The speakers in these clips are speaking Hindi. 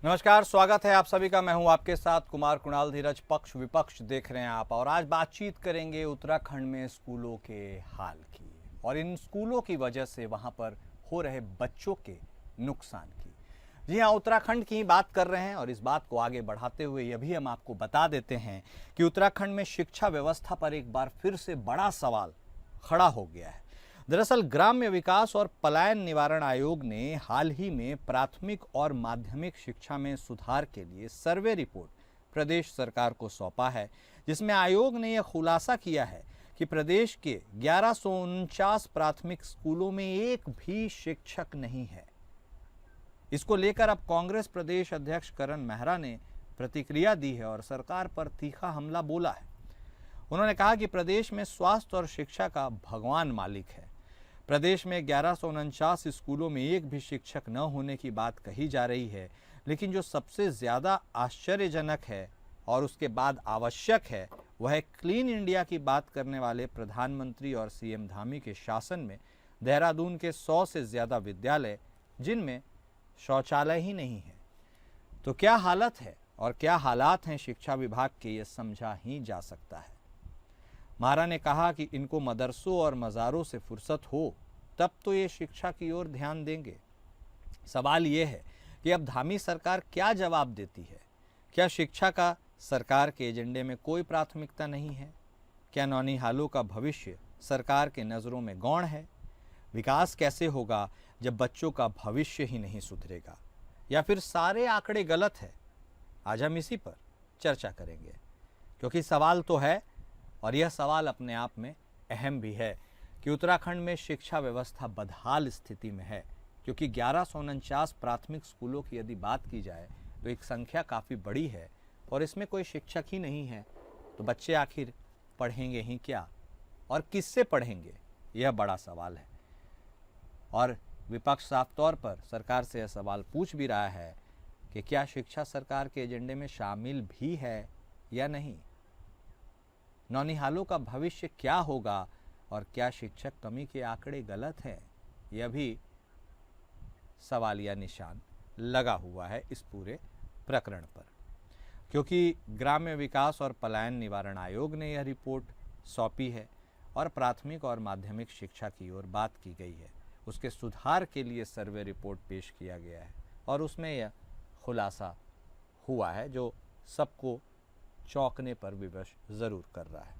नमस्कार, स्वागत है आप सभी का। मैं हूं आपके साथ कुमार कुणाल धीरज। पक्ष विपक्ष देख रहे हैं आप, और आज बातचीत करेंगे उत्तराखंड में स्कूलों के हाल की और इन स्कूलों की वजह से वहां पर हो रहे बच्चों के नुकसान की। जी हाँ, उत्तराखंड की बात कर रहे हैं और इस बात को आगे बढ़ाते हुए यह भी हम आपको बता देते हैं कि उत्तराखंड में शिक्षा व्यवस्था पर एक बार फिर से बड़ा सवाल खड़ा हो गया है। दरअसल ग्राम्य विकास और पलायन निवारण आयोग ने हाल ही में प्राथमिक और माध्यमिक शिक्षा में सुधार के लिए सर्वे रिपोर्ट प्रदेश सरकार को सौंपा है, जिसमें आयोग ने यह खुलासा किया है कि प्रदेश के 1149 प्राथमिक स्कूलों में एक भी शिक्षक नहीं है। इसको लेकर अब कांग्रेस प्रदेश अध्यक्ष करण मेहरा ने प्रतिक्रिया दी है और सरकार पर तीखा हमला बोला है। उन्होंने कहा कि प्रदेश में स्वास्थ्य और शिक्षा का भगवान मालिक है। प्रदेश में 1149 स्कूलों में एक भी शिक्षक न होने की बात कही जा रही है, लेकिन जो सबसे ज़्यादा आश्चर्यजनक है और उसके बाद आवश्यक है वह है क्लीन इंडिया की बात करने वाले प्रधानमंत्री और सीएम धामी के शासन में देहरादून के 100 से ज़्यादा विद्यालय जिनमें शौचालय ही नहीं है। तो क्या हालत है और क्या हालात हैं शिक्षा विभाग के, ये समझा ही जा सकता है। महारा ने कहा कि इनको मदरसों और मज़ारों से फुर्सत हो तब तो ये शिक्षा की ओर ध्यान देंगे। सवाल ये है कि अब धामी सरकार क्या जवाब देती है। क्या शिक्षा का सरकार के एजेंडे में कोई प्राथमिकता नहीं है? क्या नौनिहालों का भविष्य सरकार के नज़रों में गौण है? विकास कैसे होगा जब बच्चों का भविष्य ही नहीं सुधरेगा? या फिर सारे आंकड़े गलत है? आज हम इसी पर चर्चा करेंगे, क्योंकि सवाल तो है और यह सवाल अपने आप में अहम भी है कि उत्तराखंड में शिक्षा व्यवस्था बदहाल स्थिति में है। क्योंकि 1149 प्राथमिक स्कूलों की यदि बात की जाए तो एक संख्या काफ़ी बड़ी है और इसमें कोई शिक्षक ही नहीं है, तो बच्चे आखिर पढ़ेंगे ही क्या और किससे पढ़ेंगे, यह बड़ा सवाल है। और विपक्ष साफ तौर पर सरकार से यह सवाल पूछ भी रहा है कि क्या शिक्षा सरकार के एजेंडे में शामिल भी है या नहीं। नौनिहालों का भविष्य क्या होगा और क्या शिक्षक कमी के आंकड़े गलत हैं, यह भी सवालिया निशान लगा हुआ है इस पूरे प्रकरण पर। क्योंकि ग्राम्य विकास और पलायन निवारण आयोग ने यह रिपोर्ट सौंपी है और प्राथमिक और माध्यमिक शिक्षा की ओर बात की गई है। उसके सुधार के लिए सर्वे रिपोर्ट पेश किया गया है और उसमें यह खुलासा हुआ है जो सबको चौंकने पर विवश जरूर कर रहा है।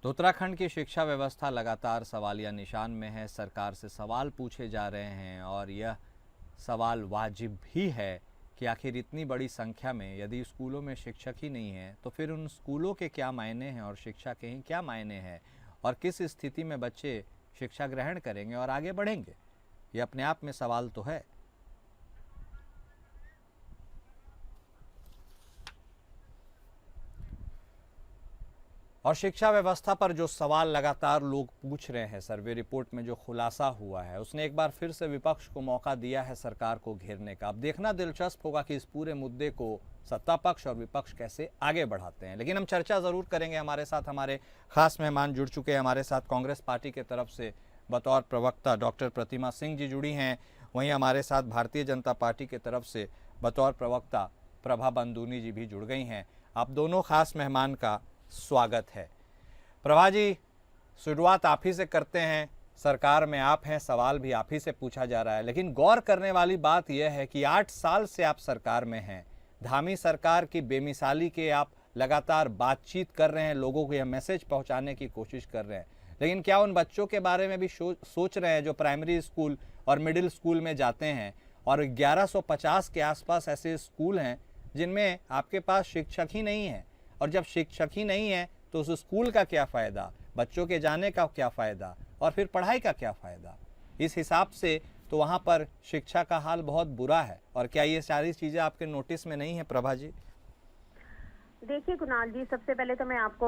तो उत्तराखंड की शिक्षा व्यवस्था लगातार सवालिया निशान में है। सरकार से सवाल पूछे जा रहे हैं और यह सवाल वाजिब भी है कि आखिर इतनी बड़ी संख्या में यदि स्कूलों में शिक्षक ही नहीं है तो फिर उन स्कूलों के क्या मायने हैं और शिक्षा के ही क्या मायने हैं, और किस स्थिति में बच्चे शिक्षा ग्रहण करेंगे और आगे बढ़ेंगे। ये अपने आप में सवाल तो है। और शिक्षा व्यवस्था पर जो सवाल लगातार लोग पूछ रहे हैं, सर्वे रिपोर्ट में जो खुलासा हुआ है उसने एक बार फिर से विपक्ष को मौका दिया है सरकार को घेरने का। अब देखना दिलचस्प होगा कि इस पूरे मुद्दे को सत्ता पक्ष और विपक्ष कैसे आगे बढ़ाते हैं। लेकिन हम चर्चा ज़रूर करेंगे। हमारे साथ हमारे खास मेहमान जुड़ चुके हैं। हमारे साथ कांग्रेस पार्टी की तरफ से बतौर प्रवक्ता डॉक्टर प्रतिमा सिंह जी जुड़ी हैं। वहीं हमारे साथ भारतीय जनता पार्टी की तरफ से बतौर प्रवक्ता प्रभा बंदूनी जी भी जुड़ गई हैं। आप दोनों खास मेहमान का स्वागत है। प्रभा जी, शुरुआत आप ही से करते हैं। सरकार में आप हैं, सवाल भी आप ही से पूछा जा रहा है, लेकिन गौर करने वाली बात यह है कि 8 साल से आप सरकार में हैं। धामी सरकार की बेमिसाली के आप लगातार बातचीत कर रहे हैं, लोगों को यह मैसेज पहुंचाने की कोशिश कर रहे हैं, लेकिन क्या उन बच्चों के बारे में भी सोच रहे हैं जो प्राइमरी स्कूल और मिडिल स्कूल में जाते हैं? और 1150 के आसपास ऐसे स्कूल हैं जिनमें आपके पास शिक्षक ही नहीं है, और जब शिक्षक ही नहीं है तो उस स्कूल का क्या फ़ायदा, बच्चों के जाने का क्या फ़ायदा और फिर पढ़ाई का क्या फ़ायदा। इस हिसाब से तो वहाँ पर शिक्षा का हाल बहुत बुरा है। और क्या ये सारी चीज़ें आपके नोटिस में नहीं है प्रभा जी? देखिए कुणाल जी, सबसे पहले तो मैं आपको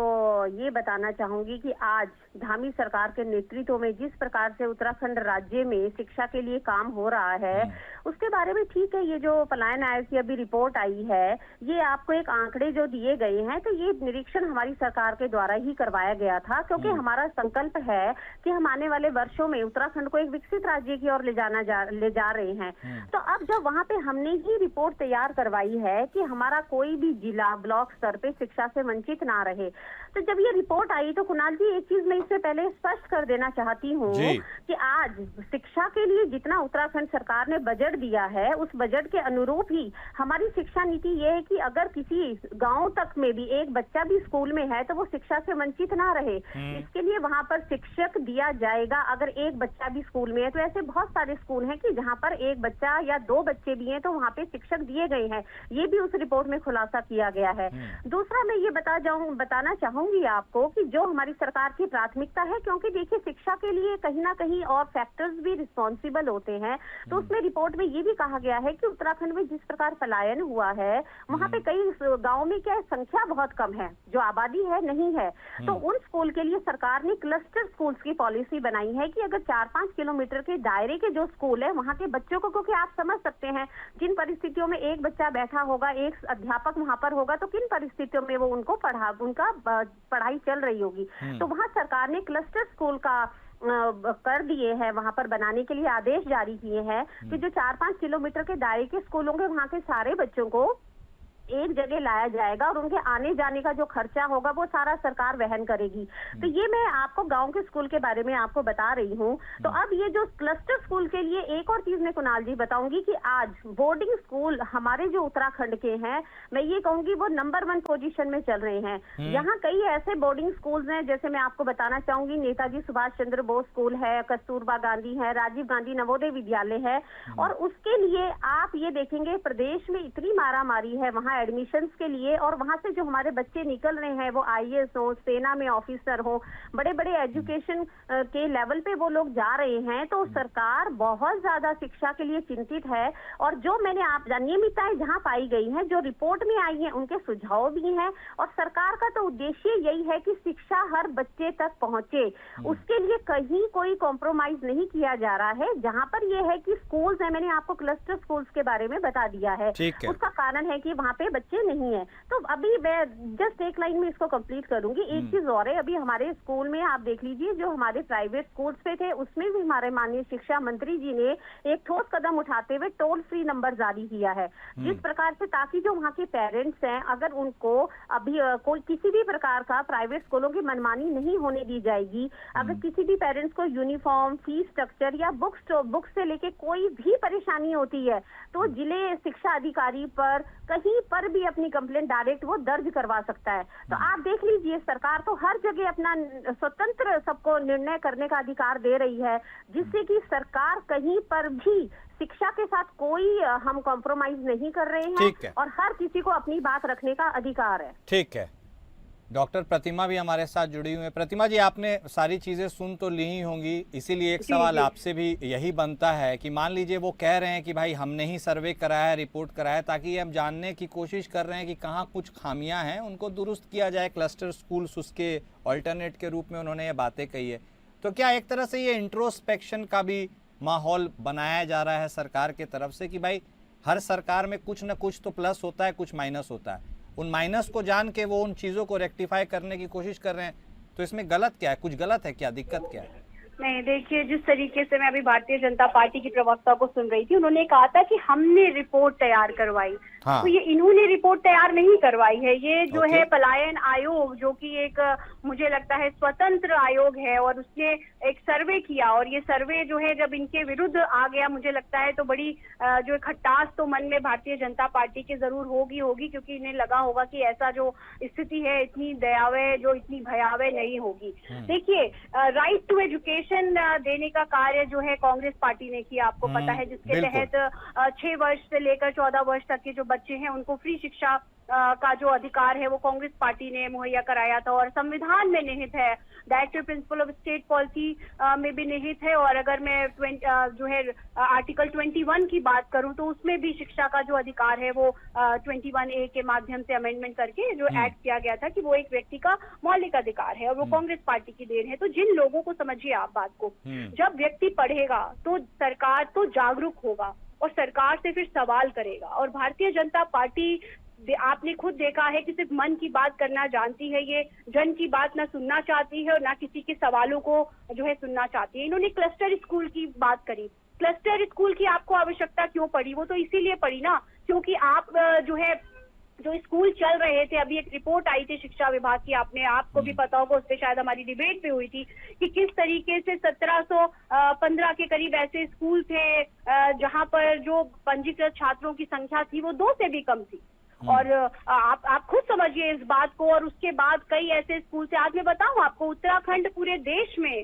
ये बताना चाहूंगी कि आज धामी सरकार के नेतृत्व में जिस प्रकार से उत्तराखंड राज्य में शिक्षा के लिए काम हो रहा है, उसके बारे में ठीक है। ये जो पलायन आयोग की अभी रिपोर्ट आई है, ये आपको एक आंकड़े जो दिए गए हैं, तो ये निरीक्षण हमारी सरकार के द्वारा ही करवाया गया था, क्योंकि हमारा संकल्प है कि हम आने वाले वर्षों में उत्तराखंड को एक विकसित राज्य की ओर ले जा रहे हैं। तो अब जब वहाँ पे हमने ही रिपोर्ट तैयार करवाई है कि हमारा कोई भी जिला ब्लॉक स्तर पे शिक्षा से वंचित ना रहे, तो जब ये रिपोर्ट आई तो कुणाल जी, एक चीज मैं इससे पहले स्पष्ट कर देना चाहती हूँ कि आज शिक्षा के लिए जितना उत्तराखंड सरकार ने बजट दिया है, उस बजट के अनुरूप ही हमारी शिक्षा नीति ये है कि अगर किसी गांव तक में भी एक बच्चा भी स्कूल में है तो वो शिक्षा से वंचित ना रहे। इसके लिए वहां पर शिक्षक दिया जाएगा। अगर एक बच्चा भी स्कूल में है, तो ऐसे बहुत सारे स्कूल हैं कि जहां पर एक बच्चा या दो बच्चे भी हैं तो वहां पे शिक्षक दिए गए हैं। ये भी उस रिपोर्ट में खुलासा किया गया है। दूसरा मैं ये बताना चाहूंगी आपको कि जो हमारी सरकार की प्राथमिकता है, क्योंकि देखिए शिक्षा के लिए कहीं ना कहीं और फैक्टर्स भी रिस्पॉन्सिबल होते हैं, तो उसमें रिपोर्ट में ये भी कहा गया है कि उत्तराखंड में जिस प्रकार पलायन हुआ है, वहाँ पे कई गाँव में क्या संख्या बहुत कम है, जो आबादी है नहीं है, तो उन स्कूल के लिए सरकार ने क्लस्टर स्कूल्स की पॉलिसी बनाई है कि अगर 4-5 किलोमीटर के दायरे के जो स्कूल है, वहाँ के बच्चों को, क्योंकि आप समझ सकते हैं जिन परिस्थितियों में एक बच्चा बैठा होगा, एक अध्यापक वहाँ पर होगा, तो किन परिस्थितियों में वो उनका पढ़ाई चल रही होगी। तो वहाँ सरकार ने क्लस्टर स्कूल का कर दिए हैं, वहां पर बनाने के लिए आदेश जारी किए हैं कि जो 4-5 किलोमीटर के दायरे के स्कूल होंगे, वहां के सारे बच्चों को एक जगह लाया जाएगा और उनके आने जाने का जो खर्चा होगा वो सारा सरकार वहन करेगी। तो ये मैं आपको गांव के स्कूल के बारे में आपको बता रही हूँ। तो अब ये जो क्लस्टर स्कूल के लिए एक और चीज मैं कुणाल जी बताऊंगी कि आज बोर्डिंग स्कूल हमारे जो उत्तराखंड के हैं, मैं ये कहूंगी वो नंबर 1 पोजीशन में चल रहे हैं। यहाँ कई ऐसे बोर्डिंग स्कूल हैं, जैसे मैं आपको बताना चाहूंगी नेताजी सुभाष चंद्र बोस स्कूल है, कस्तूरबा गांधी है, राजीव गांधी नवोदय विद्यालय है, और उसके लिए आप ये देखेंगे प्रदेश में इतनी मारामारी है वहाँ एडमिशंस के लिए, और वहां से जो हमारे बच्चे निकल रहे हैं वो आईएएस हो, सेना में ऑफिसर हो, बड़े बड़े एजुकेशन के लेवल पे वो लोग जा रहे हैं। तो सरकार बहुत ज्यादा शिक्षा के लिए चिंतित है, और जो मैंने आप अनियमितताएं जहां पाई गई हैं, जो रिपोर्ट में आई हैं, उनके सुझाव भी हैं, और सरकार का तो उद्देश्य यही है कि शिक्षा हर बच्चे तक पहुंचे। उसके लिए कहीं कोई कॉम्प्रोमाइज नहीं किया जा रहा है। जहां पर यह है कि स्कूल्स है, मैंने आपको क्लस्टर स्कूल्स के बारे में बता दिया है, उसका कारण है कि वहां पे बच्चे नहीं है। तो अभी मैं जस्ट एक लाइन में इसको कंप्लीट करूंगी। एक चीज और है, अभी हमारे स्कूल में आप देख लीजिए, जो हमारे प्राइवेट स्कूल्स पे थे उसमें भी हमारे माननीय शिक्षा मंत्री जी ने एक ठोस कदम उठाते हुए टोल फ्री नंबर जारी किया है, जिस प्रकार से ताकि जो वहाँ के पेरेंट्स हैं, अगर उनको अभी कोई किसी भी प्रकार का प्राइवेट स्कूलों की मनमानी नहीं होने दी जाएगी। अगर किसी भी पेरेंट्स को यूनिफॉर्म, फीस स्ट्रक्चर या बुक्स से लेके कोई भी परेशानी होती है, तो जिले शिक्षा अधिकारी पर कहीं पर भी अपनी कंप्लेंट डायरेक्ट वो दर्ज करवा सकता है। तो आप देख लीजिए, सरकार तो हर जगह अपना स्वतंत्र सबको निर्णय करने का अधिकार दे रही है, जिससे कि सरकार कहीं पर भी शिक्षा के साथ कोई हम कॉम्प्रोमाइज नहीं कर रहे हैं, और हर किसी को अपनी बात रखने का अधिकार है। ठीक है, डॉक्टर प्रतिमा भी हमारे साथ जुड़ी हुई है। प्रतिमा जी, आपने सारी चीजें सुन तो ली ही होंगी, इसीलिए एक सवाल आपसे भी यही बनता है कि मान लीजिए वो कह रहे हैं कि भाई हमने ही सर्वे कराया, रिपोर्ट कराया, ताकि हम जानने की कोशिश कर रहे हैं कि कहाँ कुछ खामियां हैं, उनको दुरुस्त किया जाए, क्लस्टर स्कूल्स उसके ऑल्टरनेट के रूप में उन्होंने ये बातें कही है। तो क्या एक तरह से ये इंट्रोस्पेक्शन का भी माहौल बनाया जा रहा है सरकार की तरफ से कि भाई हर सरकार में कुछ न कुछ तो प्लस होता है, कुछ माइनस होता है, उन माइनस को जान के वो उन चीज़ों को रेक्टिफाई करने की कोशिश कर रहे हैं, तो इसमें गलत क्या है? कुछ गलत है क्या? दिक्कत क्या है? नहीं, देखिए, जिस तरीके से मैं अभी भारतीय जनता पार्टी की प्रवक्ता को सुन रही थी, उन्होंने कहा था कि हमने रिपोर्ट तैयार करवाई। हाँ। तो ये इन्होंने रिपोर्ट तैयार नहीं करवाई है, ये जो है पलायन आयोग, जो कि एक मुझे लगता है स्वतंत्र आयोग है, और उसने एक सर्वे किया, और ये सर्वे जो है जब इनके विरुद्ध आ गया, मुझे लगता है तो बड़ी जो खटास तो मन में भारतीय जनता पार्टी के जरूर होगी, क्योंकि इन्हें लगा होगा कि ऐसा जो स्थिति है इतनी दयावह, जो इतनी भयावह नहीं होगी। देखिए, राइट टू एजुकेशन देने का कार्य जो है कांग्रेस पार्टी ने किया, आपको पता है, जिसके तहत 6 वर्ष से लेकर 14 वर्ष तक के जो बच्चे हैं उनको फ्री शिक्षा का जो अधिकार है वो कांग्रेस पार्टी ने मुहैया कराया था और संविधान में निहित है, directive principle of state policy में भी निहित है। और अगर मैं जो है आर्टिकल 21 की बात करूं तो उसमें भी शिक्षा का जो अधिकार है वो 21A के माध्यम से अमेंडमेंट करके जो एक्ट किया गया था कि वो एक व्यक्ति का मौलिक अधिकार है और वो कांग्रेस पार्टी की देन है। तो जिन लोगों को, समझिए आप बात को, जब व्यक्ति पढ़ेगा तो सरकार तो जागरूक होगा और सरकार से फिर सवाल करेगा। और भारतीय जनता पार्टी, आपने खुद देखा है कि सिर्फ मन की बात करना जानती है, ये जन की बात ना सुनना चाहती है और ना किसी के सवालों को जो है सुनना चाहती है। इन्होंने क्लस्टर स्कूल की बात करी। क्लस्टर स्कूल की आपको आवश्यकता क्यों पड़ी? वो तो इसीलिए पड़ी ना क्योंकि आप जो स्कूल चल रहे थे, अभी एक रिपोर्ट आई थी शिक्षा विभाग की, आपको भी पता होगा, उस पर शायद हमारी डिबेट भी हुई थी कि किस तरीके से 1715 के करीब ऐसे स्कूल थे जहां पर जो पंजीकृत छात्रों की संख्या थी वो 2 से भी कम थी। और आप खुद समझिए इस बात को। और उसके बाद कई ऐसे स्कूल थे, आज मैं बताऊं आपको, उत्तराखंड पूरे देश में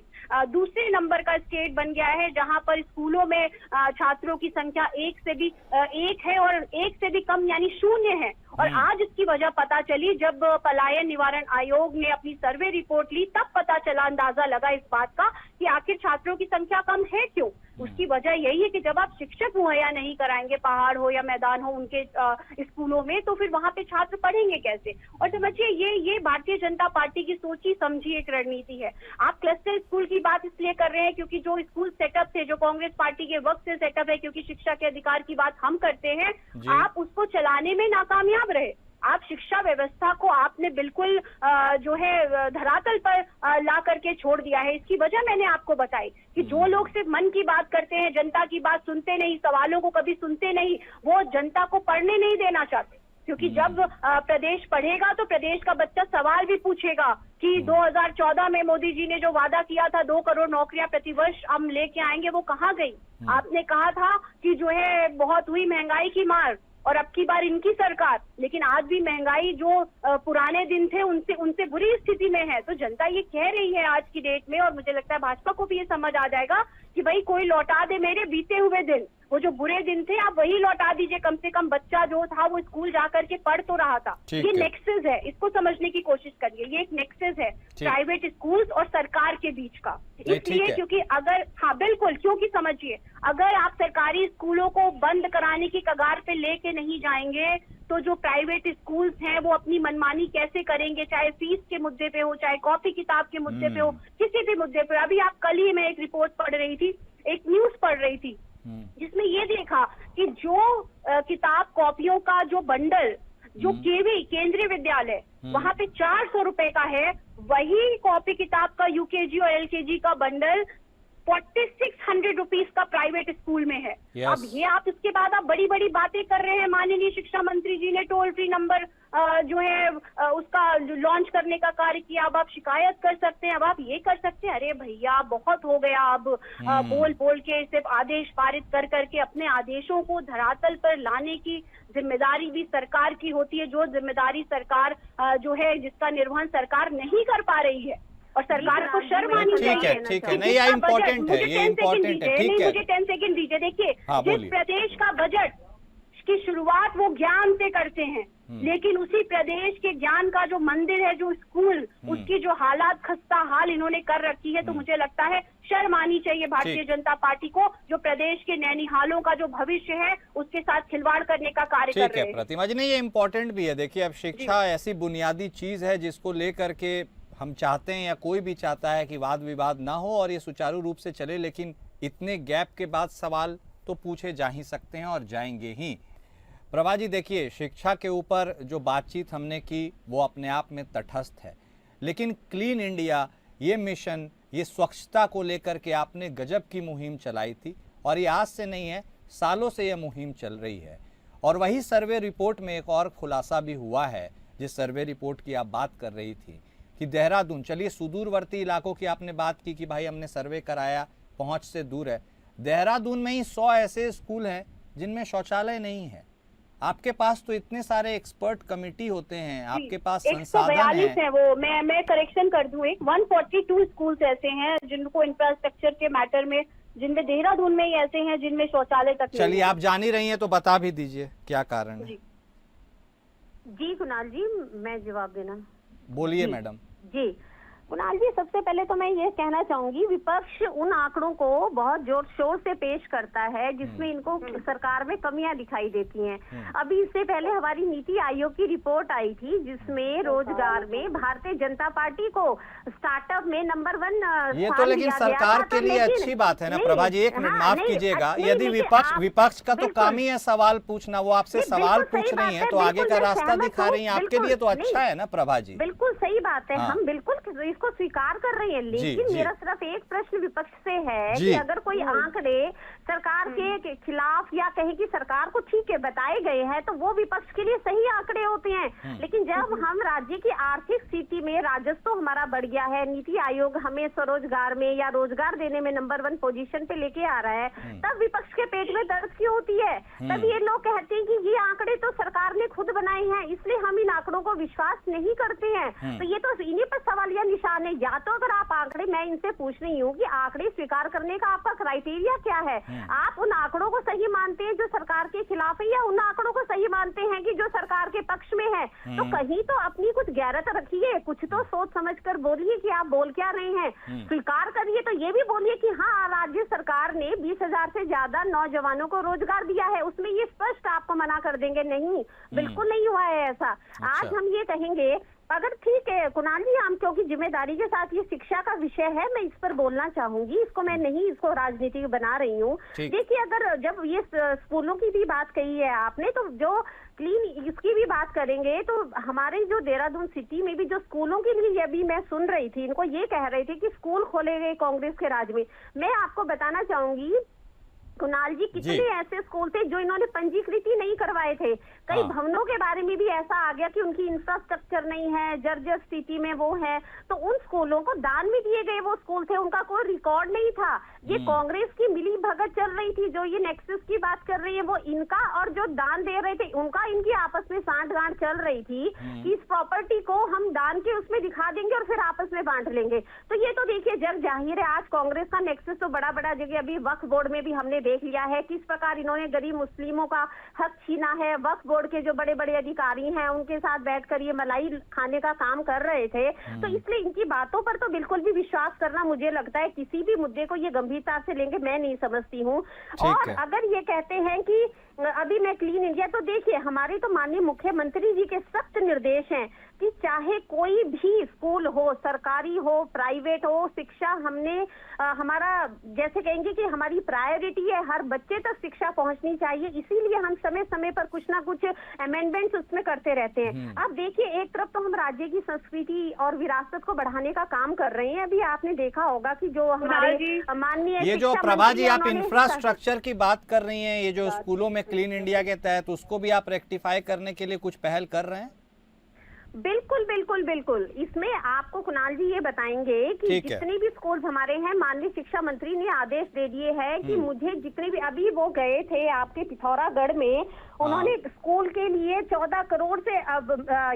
दूसरे नंबर का स्टेट बन गया है जहां पर स्कूलों में छात्रों की संख्या 1 है और 1 से भी कम यानी 0 है। और आज इसकी वजह पता चली जब पलायन निवारण आयोग ने अपनी सर्वे रिपोर्ट ली, तब पता चला, अंदाजा लगा इस बात का कि आखिर छात्रों की संख्या कम है क्यों। उसकी वजह यही है कि जब आप शिक्षक मुहैया नहीं कराएंगे, पहाड़ हो या मैदान हो उनके स्कूलों में, तो फिर वहां पे छात्र पढ़ेंगे कैसे। और समझिए ये भारतीय जनता पार्टी की सोची समझी एक रणनीति है। आप क्लस्टर स्कूल की बात इसलिए कर रहे हैं क्योंकि जो स्कूल सेटअप थे, जो कांग्रेस पार्टी के वक्त से सेटअप है, क्योंकि शिक्षा के अधिकार की बात हम करते हैं, आप उसको चलाने में नाकामयाब रहे। आप शिक्षा व्यवस्था को आपने बिल्कुल जो है धरातल पर ला करके छोड़ दिया है। इसकी वजह मैंने आपको बताई कि जो लोग सिर्फ मन की बात करते हैं, जनता की बात सुनते नहीं, सवालों को कभी सुनते नहीं, वो जनता को पढ़ने नहीं देना चाहते। क्योंकि जब प्रदेश पढ़ेगा तो प्रदेश का बच्चा सवाल भी पूछेगा कि 2014 में मोदी जी ने जो वादा किया था 2 करोड़ नौकरियां प्रतिवर्ष हम लेके आएंगे, वो कहाँ गई। आपने कहा था कि जो है बहुत हुई महंगाई की मार और अब की बार इनकी सरकार, लेकिन आज भी महंगाई जो पुराने दिन थे उनसे बुरी स्थिति में है। तो जनता ये कह रही है आज की डेट में, और मुझे लगता है भाजपा को भी ये समझ आ जाएगा कि भाई कोई लौटा दे मेरे बीते हुए दिन, वो जो बुरे दिन थे आप वही लौटा दीजिए। कम से कम बच्चा जो था वो स्कूल जाकर के पढ़ तो रहा था। ये नेक्सस है, इसको समझने की कोशिश करिए। ये एक नेक्सस है प्राइवेट स्कूल्स और सरकार के बीच का। इसलिए क्योंकि अगर, हाँ बिल्कुल, क्योंकि समझिए अगर आप सरकारी स्कूलों को बंद कराने की कगार पे लेके नहीं जाएंगे तो जो प्राइवेट स्कूल्स हैं वो अपनी मनमानी कैसे करेंगे, चाहे फीस के मुद्दे पे हो, चाहे कॉपी किताब के मुद्दे पे हो, किसी भी मुद्दे पे। अभी आप कल ही मैं एक रिपोर्ट पढ़ रही थी, एक न्यूज पढ़ रही थी जिसमें ये देखा कि जो किताब कॉपियों का जो बंडल जो केंद्रीय विद्यालय वहां पे 400 रुपए का है, वही कॉपी किताब का यूकेजी और एलकेजी का बंडल 4600 रुपीज का प्राइवेट स्कूल में है। अब ये आप इसके बाद आप बड़ी बड़ी बातें कर रहे हैं। माननीय शिक्षा मंत्री जी ने टोल फ्री नंबर जो है उसका लॉन्च करने का कार्य किया। अब आप शिकायत कर सकते हैं, अब आप ये कर सकते हैं। अरे भैया बहुत हो गया। अब बोल बोल के सिर्फ आदेश पारित कर करके अपने आदेशों को धरातल पर लाने की जिम्मेदारी भी सरकार की होती है, जो जिम्मेदारी सरकार जो है जिसका निर्वहन सरकार नहीं कर पा रही है। और सरकार को शर्म आनी चाहिए। ठीक है, नहीं, ये इम्पोर्टेंट है, ये इम्पोर्टेंट है। ठीक है, मुझे 10 सेकंड दीजिए। देखिए, जिस प्रदेश का बजट की शुरुआत वो ज्ञान से करते हैं, लेकिन उसी प्रदेश के ज्ञान का जो मंदिर है, जो स्कूल, उसकी जो हालात खस्ता हाल इन्होंने कर रखी है, तो मुझे लगता है शर्म आनी चाहिए भारतीय जनता पार्टी को, जो प्रदेश के नैनीहालों का जो भविष्य है उसके साथ खिलवाड़ करने का कार्य कर रहे हैं। प्रतिमा जी, नहीं, ये इम्पोर्टेंट भी है। देखिए, अब शिक्षा ऐसी बुनियादी चीज है जिसको लेकर के हम चाहते हैं या कोई भी चाहता है कि वाद विवाद ना हो और ये सुचारू रूप से चले, लेकिन इतने गैप के बाद सवाल तो पूछे जा ही सकते हैं और जाएंगे ही। प्रभा जी, देखिए, शिक्षा के ऊपर जो बातचीत हमने की वो अपने आप में तटस्थ है, लेकिन क्लीन इंडिया ये मिशन, ये स्वच्छता को लेकर के आपने गजब की मुहिम चलाई थी और ये आज से नहीं है, सालों से ये मुहिम चल रही है। और वही सर्वे रिपोर्ट में एक और खुलासा भी हुआ है, जिस सर्वे रिपोर्ट की आप बात कर रही थी कि देहरादून, चलिए सुदूरवर्ती इलाकों की आपने बात की कि भाई हमने सर्वे कराया, पहुंच से दूर है, देहरादून में ही 100 ऐसे स्कूल हैं जिनमें शौचालय नहीं है। आपके पास तो इतने सारे एक्सपर्ट कमेटी होते हैं, आपके पास संसाधन है। वो मैं करेक्शन कर दूं, 142 स्कूल्स ऐसे हैं जिनको इंफ्रास्ट्रक्चर के मैटर में, जिनमें देहरादून में ही ऐसे हैं जिनमें शौचालय तक। चलिए, आप जान ही रही हैं तो बता भी दीजिए क्या कारण है। जी कुणाल जी, मैं जवाब देना। बोलिए जी। मैडम। जी कुणाल जी, सबसे पहले तो मैं ये कहना चाहूंगी, विपक्ष उन आंकड़ों को बहुत जोर शोर से पेश करता है जिसमें इनको सरकार में कमियां दिखाई देती हैं। अभी इससे पहले हमारी नीति आयोग की रिपोर्ट आई थी जिसमें रोजगार में भारतीय जनता पार्टी को स्टार्टअप में नंबर 1 ये तो स्थान लेकिन दिया गया सरकार था। के तो लिए लेकिन- अच्छी बात है ना नहीं, प्रभा जी, एक मिनट हाँ, माफ नहीं, कीजिएगा। नहीं, यदि लेकिन विपक्ष का तो बिल्कुल- काम ही है सवाल पूछना, वो आपसे नहीं, सवाल बिल्कुल पूछ सही रही बात हैं है, तो आगे बिल्कुल का मैं रास्ता सहमत दिखा हूँ, रही हैं, आपके बिल्कुल, लिए तो अच्छा नहीं, है ना प्रभा जी। बिल्कुल सही बात है, हाँ। हम बिल्कुल इसको स्वीकार कर रहे हैं, लेकिन जी। मेरा सिर्फ एक प्रश्न विपक्ष से है जी। कि अगर कोई आंकड़े सरकार के खिलाफ या कहे कि सरकार को ठीक है बताए गए हैं तो वो विपक्ष के लिए सही आंकड़े होते हैं, लेकिन जब हम राज्य की आर्थिक स्थिति में राजस्व हमारा बढ़ गया है, नीति आयोग हमें स्वरोजगार में या रोजगार देने में नंबर 1 पोजीशन पे लेके आ रहा है, तब विपक्ष के पेट में दर्द क्यों होती है? तब ये लोग कहते हैं कि ये आंकड़े तो सरकार ने खुद बनाए हैं, इसलिए हम इन आंकड़ों को विश्वास नहीं करते हैं। तो ये तो इन्हीं पर सवाल या निशान है। या तो अगर आप आंकड़े, मैं इनसे पूछ रही हूँ कि आंकड़े स्वीकार करने का आपका क्राइटेरिया क्या है? आप उन आंकड़ों को सही मानते हैं जो सरकार के खिलाफ है, या उन आंकड़ों को सही मानते हैं कि जो सरकार के पक्ष में है? तो कहीं तो अपनी कुछ गैरत रखिए, कुछ तो सोच समझ कर बोलिए कि आप बोल क्या रहे हैं। स्वीकार करिए तो ये भी बोलिए कि हाँ, राज्य सरकार ने 20,000 से ज्यादा नौजवानों को रोजगार दिया है, उसमें ये स्पष्ट आपको मना कर देंगे नहीं, बिल्कुल नहीं हुआ है ऐसा। आज हम ये कहेंगे, अगर ठीक है कुणाल जी, हम क्योंकि जिम्मेदारी के साथ ये शिक्षा का विषय है, मैं इस पर बोलना चाहूंगी, इसको मैं नहीं इसको राजनीति बना रही हूँ। देखिए, अगर जब ये स्कूलों की भी बात कही है आपने, तो जो क्लीन इसकी भी बात करेंगे तो हमारे जो देहरादून सिटी में भी जो स्कूलों के लिए, अभी मैं सुन रही थी, इनको ये कह रहे थे कि स्कूल खोले गए कांग्रेस के राज में। मैं आपको बताना चाहूंगी कुणाल जी, कितने ऐसे स्कूल थे जो इन्होंने पंजीकृत ही नहीं करवाए थे। कई भवनों के बारे में भी ऐसा आ गया कि उनकी इंफ्रास्ट्रक्चर नहीं है, जर्जर स्थिति में वो है, तो उन स्कूलों को दान में दिए गए वो स्कूल थे, उनका कोई रिकॉर्ड नहीं था। ये कांग्रेस की मिली भगत चल रही थी, जो ये नेक्सस की बात कर रही है, वो इनका और जो दान दे रहे थे उनका, इनकी आपस में सांठ-गांठ चल रही थी कि इस प्रॉपर्टी को हम दान के उसमें दिखा देंगे और फिर आपस में बांट लेंगे। तो ये तो देखिए जग जाहिर है, आज कांग्रेस का नेक्सस तो बड़ा बड़ा जगह, अभी वक्फ बोर्ड में भी हमने देख लिया है किस प्रकार इन्होंने गरीब मुस्लिमों का हक छीना है। वक्फ बोर्ड के जो बड़े बड़े अधिकारी हैं उनके साथ बैठकर ये मलाई खाने का काम कर रहे थे। तो इसलिए इनकी बातों पर तो बिल्कुल भी विश्वास करना, मुझे लगता है किसी भी मुद्दे को ये गंभीरता से लेंगे, मैं नहीं समझती हूँ। और अगर ये कहते हैं कि अभी मैं क्लीन इंडिया, तो देखिए हमारे तो माननीय मुख्यमंत्री जी के सख्त निर्देश हैं कि चाहे कोई भी स्कूल हो, सरकारी हो, प्राइवेट हो, शिक्षा हमने हमारा जैसे कहेंगे कि हमारी प्रायोरिटी है, हर बच्चे तक शिक्षा पहुंचनी चाहिए, इसीलिए हम समय समय पर कुछ ना कुछ अमेंडमेंट्स उसमें करते रहते हैं। अब देखिए, एक तरफ तो हम राज्य की संस्कृति और विरासत को बढ़ाने का काम कर रहे हैं। अभी आपने देखा होगा कि जो हमारे माननीय, ये जो प्रभा जी आप इंफ्रास्ट्रक्चर की बात कर रही हैं, ये जो स्कूलों में क्लीन इंडिया के तहत, उसको भी आप रेक्टिफाई करने के लिए कुछ पहल कर रहे हैं? बिल्कुल बिल्कुल बिल्कुल। इसमें आपको कुणाल जी ये बताएंगे कि जितने भी स्कूल हमारे हैं, माननीय शिक्षा मंत्री ने आदेश दे दिए हैं कि मुझे जितने भी, अभी वो गए थे आपके पिथौरागढ़ में, उन्होंने स्कूल के लिए 14 करोड़ से, अब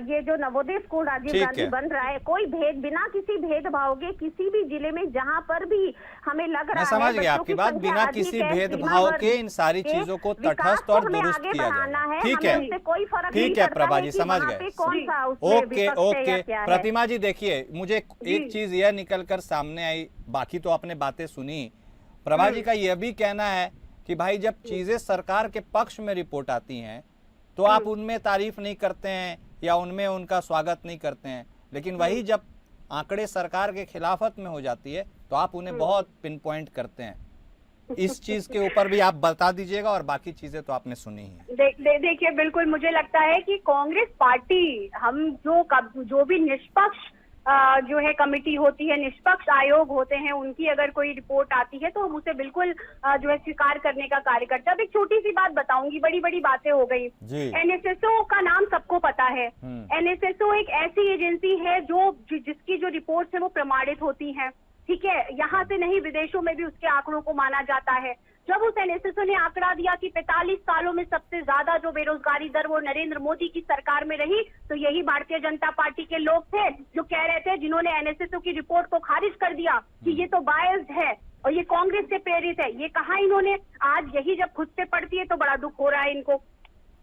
ये जो नवोदय स्कूल राजीव गांधी बन रहा है, कोई बिना किसी भेदभाव के किसी भी जिले में जहाँ पर भी हमें लग रहा है, समझ गया आपकी बात, बिना किसी भेदभाव के इन सारी चीजों को तटस्थ और दुरुस्त किया जाए। ठीक है, ठीक है प्रभा जी, समझ गए। ओके ओके प्रतिमा जी, देखिए मुझे एक चीज यह निकल कर सामने आई, बाकी तो आपने बातें सुनी। प्रभा जी का यह भी कहना है कि भाई जब चीजें सरकार के पक्ष में रिपोर्ट आती हैं तो आप उनमें तारीफ नहीं करते हैं या उनमें उनका स्वागत नहीं करते हैं, लेकिन वही जब आंकड़े सरकार के खिलाफत में हो जाती है तो आप उन्हें बहुत पिन पॉइंट करते हैं। इस चीज के ऊपर भी आप बता दीजिएगा, और बाकी चीजें तो आपने सुनी है। देखिए, बिल्कुल मुझे लगता है कि कांग्रेस पार्टी, हम जो भी निष्पक्ष जो है कमेटी होती है, निष्पक्ष आयोग होते हैं, उनकी अगर कोई रिपोर्ट आती है तो हम उसे बिल्कुल जो है स्वीकार करने का कार्य करते हैं। अब एक छोटी सी बात बताऊंगी, बड़ी बड़ी बातें हो गई। एनएसएसओ का नाम सबको पता है। एनएसएसओ एक ऐसी एजेंसी है जिसकी जो रिपोर्ट्स है वो प्रमाणित होती है, ठीक है, यहाँ से नहीं विदेशों में भी उसके आंकड़ों को माना जाता है। जब उस एनएसएसओ ने आंकड़ा दिया कि 45 सालों में सबसे ज्यादा जो बेरोजगारी दर वो नरेंद्र मोदी की सरकार में रही, तो यही भारतीय जनता पार्टी के लोग थे जो कह रहे थे, जिन्होंने एनएसएसओ की रिपोर्ट को खारिज कर दिया कि ये तो बायस्ड है और ये कांग्रेस से प्रेरित है। ये कहा इन्होंने, आज यही जब खुद से पड़ती है तो बड़ा दुख हो रहा है इनको।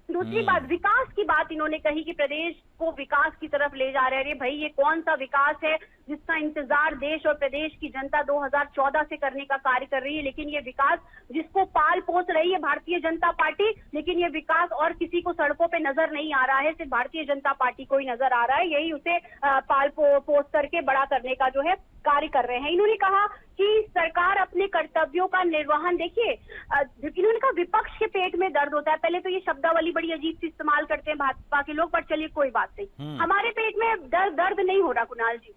दूसरी बात, विकास की बात इन्होंने कही कि प्रदेश को विकास की तरफ ले जा रहे हैं। अरे भाई, ये कौन सा विकास है जिसका इंतजार देश और प्रदेश की जनता 2014 से करने का कार्य कर रही है? लेकिन ये विकास जिसको पाल पोस रही है भारतीय जनता पार्टी, लेकिन ये विकास और किसी को सड़कों पे नजर नहीं आ रहा है, सिर्फ भारतीय जनता पार्टी को ही नजर आ रहा है। यही उसे पाल पोस करके बड़ा करने का जो है कार्य कर रहे हैं। इन्होंने कहा कि सरकार अपने कर्तव्यों का निर्वहन, देखिए इन्होंने कहा विपक्ष के पेट में दर्द होता है। पहले तो ये शब्दावली बड़ी अजीब सी इस्तेमाल करते हैं भाजपा के लोग, पर चलिए कोई बात नहीं, हमारे पेट में दर्द नहीं हो रहा कुणाल जी।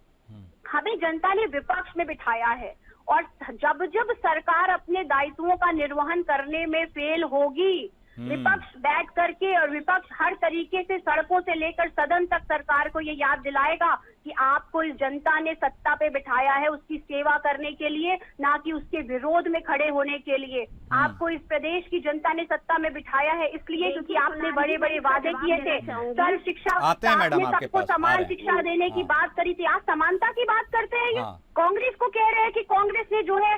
हमें जनता ने विपक्ष में बिठाया है और जब जब सरकार अपने दायित्वों का निर्वहन करने में फेल होगी, विपक्ष बैठ करके और विपक्ष हर तरीके से सड़कों से लेकर सदन तक सरकार को ये याद दिलाएगा कि आपको इस जनता ने सत्ता पे बिठाया है उसकी सेवा करने के लिए, ना कि उसके विरोध में खड़े होने के लिए। आपको इस प्रदेश की जनता ने सत्ता में बिठाया है इसलिए क्योंकि आपने बड़े बड़े वादे किए थे। सर्व शिक्षा, आपने सबको समान शिक्षा देने की बात करी थी। आज समानता की बात करते हैं ये। कांग्रेस को कह रहे हैं कि कांग्रेस ने जो है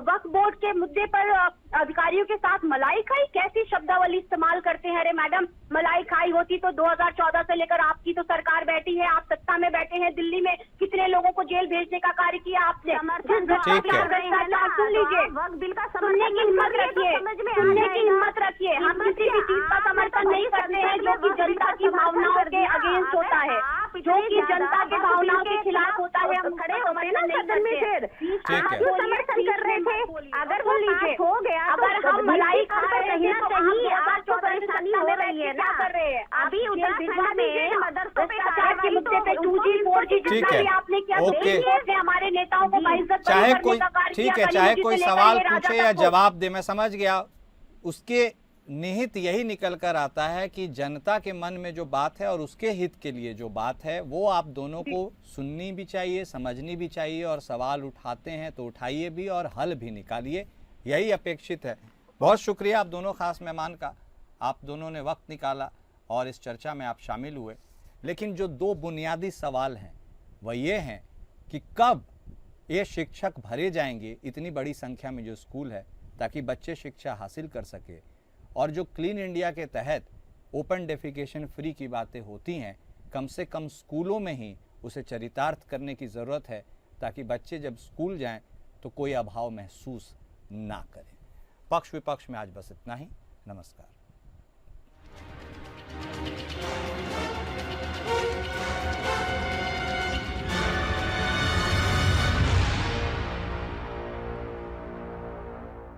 वक्फ बोर्ड के मुद्दे पर अधिकारियों के साथ मलाई खाई। कैसी शब्दावली इस्तेमाल करते हैं? अरे मैडम, मलाई खाई होती तो 2014 से लेकर आपकी तो सरकार बैठी है, आप सत्ता में बैठे हैं। दिल्ली में कितने लोगों को जेल भेजने का कार्य किया आपने? सुन लीजिए, बिल का सुनने की हिम्मत रखिए, सुनने की हिम्मत रखिए। हम किसी भी चीज का समर्थन नहीं करते हैं जो कि जनता की भावनाओं के अगेंस्ट होता है, जो कि जनता के भावनाओं के खिलाफ होता है। हम खड़े होते ना सदन में, फिर समर्थन कर रहे थे। अगर वो लीजिए हो गया, अगर हम मलाई खा रहे हैं तो कहीं आवाज तो परेशानी हो रही है ना। कर रहे हैं अभी उत्तराखंड में मदरसों पे मुद्दे पे 2G 4G जितना भी आपने क्या हमारे नेताओं को बाइज्जत चाहे कोई, ठीक है, चाहे कोई सवाल पूछे या जवाब दे, मैं समझ गया। उसके निहित यही निकल कर आता है कि जनता के मन में जो बात है और उसके हित के लिए जो बात है वो आप दोनों को सुननी भी चाहिए, समझनी भी चाहिए, और सवाल उठाते हैं तो उठाइए भी और हल भी निकालिए, यही अपेक्षित है। बहुत शुक्रिया आप दोनों खास मेहमान का, आप दोनों ने वक्त निकाला और इस चर्चा में आप शामिल हुए। लेकिन जो दो बुनियादी सवाल हैं वह ये हैं कि कब ये शिक्षक भरे जाएंगे इतनी बड़ी संख्या में जो स्कूल है, ताकि बच्चे शिक्षा हासिल कर सके, और जो क्लीन इंडिया के तहत ओपन डेफिकेशन फ्री की बातें होती हैं, कम से कम स्कूलों में ही उसे चरितार्थ करने की ज़रूरत है, ताकि बच्चे जब स्कूल जाएं तो कोई अभाव महसूस ना करें। पक्ष विपक्ष में आज बस इतना ही। नमस्कार।